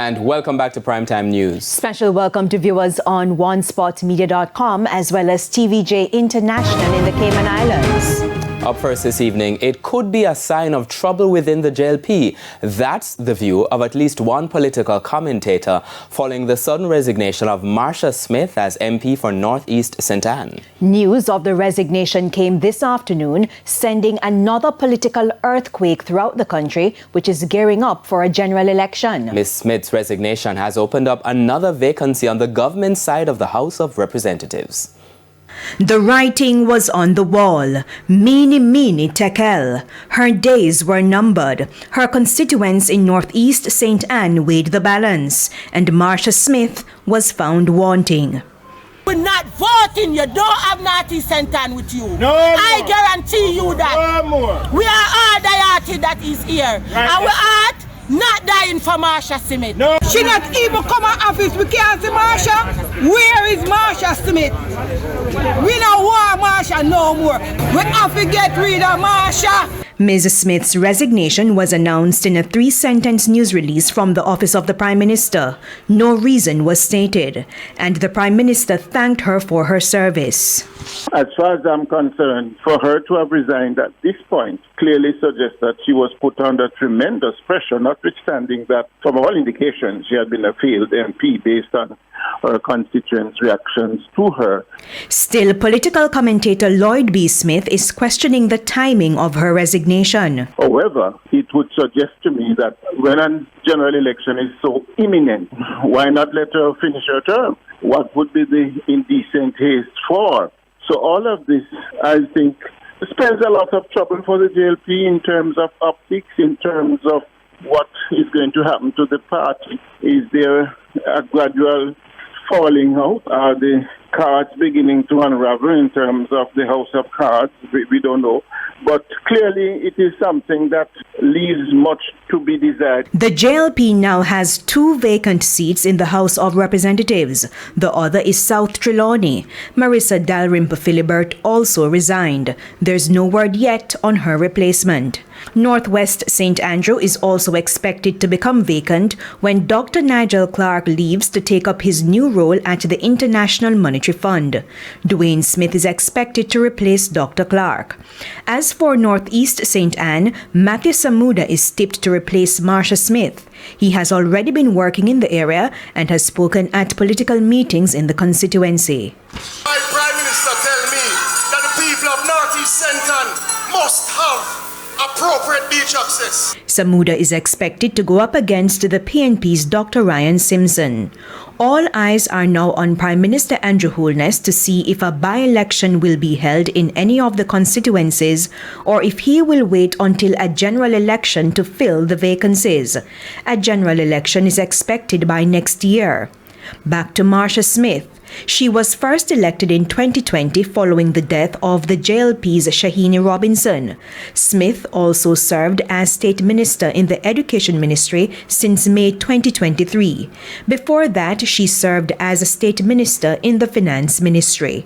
And welcome back to Primetime News. Special welcome to viewers on onespotmedia.com as well as TVJ International in the Cayman Islands. Up first this evening, it could be a sign of trouble within the JLP. That's the view of at least one political commentator following the sudden resignation of Marsha Smith as MP for Northeast St. Anne. News of the resignation came this afternoon, sending another political earthquake throughout the country, which is gearing up for a general election. Ms. Smith's resignation has opened up another vacancy on the government side of the House of Representatives. The writing was on the wall. Mini tekel. Her days were numbered. Her constituents in Northeast St. Anne weighed the balance, and Marsha Smith was found wanting. We're not voting. You don't have Northeast St. Anne with you. No I guarantee you that. No more. We are all the that is here. Right. And we are not dying for Marsha Smith. No. She not even come to office. We can't see Marsha. Where is Marsha Smith? We don't want Marsha no more. We have to get rid of Marsha. Ms. Smith's resignation was announced in a 3-sentence news release from the Office of the Prime Minister. No reason was stated, and the Prime Minister thanked her for her service. As far as I'm concerned, for her to have resigned at this point clearly suggests that she was put under tremendous pressure, notwithstanding that, from all indications, she had been a failed MP based on her constituents' reactions to her. Still, political commentator Lloyd B. Smith is questioning the timing of her resignation. However, it would suggest to me that when a general election is so imminent, why not let her finish her term? What would be the indecent haste for? So all of this, I think, spells a lot of trouble for the JLP in terms of optics, in terms of what is going to happen to the party. Is there a gradual falling out? Are the cards beginning to unravel in terms of the House of Cards? We don't know. But clearly it is something that leaves much to be desired. The JLP now has 2 vacant seats in the House of Representatives. The other is South Trelawney. Marissa Dalrymple Philibert also resigned. There's no word yet on her replacement. Northwest St. Andrew is also expected to become vacant when Dr. Nigel Clark leaves to take up his new role at the International Monetary Fund. Dwayne Smith is expected to replace Dr. Clark. As for Northeast St. Anne, Matthew Samuda is tipped to replace Marsha Smith. He has already been working in the area and has spoken at political meetings in the constituency. My Prime Minister tell me that the people of Northeast St. Anne must have appropriate beach access. Samuda is expected to go up against the PNP's Dr. Ryan Simpson. All eyes are now on Prime Minister Andrew Holness to see if a by-election will be held in any of the constituencies or if he will wait until a general election to fill the vacancies. A general election is expected by next year. Back to Marsha Smith. She was first elected in 2020 following the death of the JLP's Shahini Robinson. Smith also served as State Minister in the Education Ministry since May 2023. Before that, she served as a State Minister in the Finance Ministry.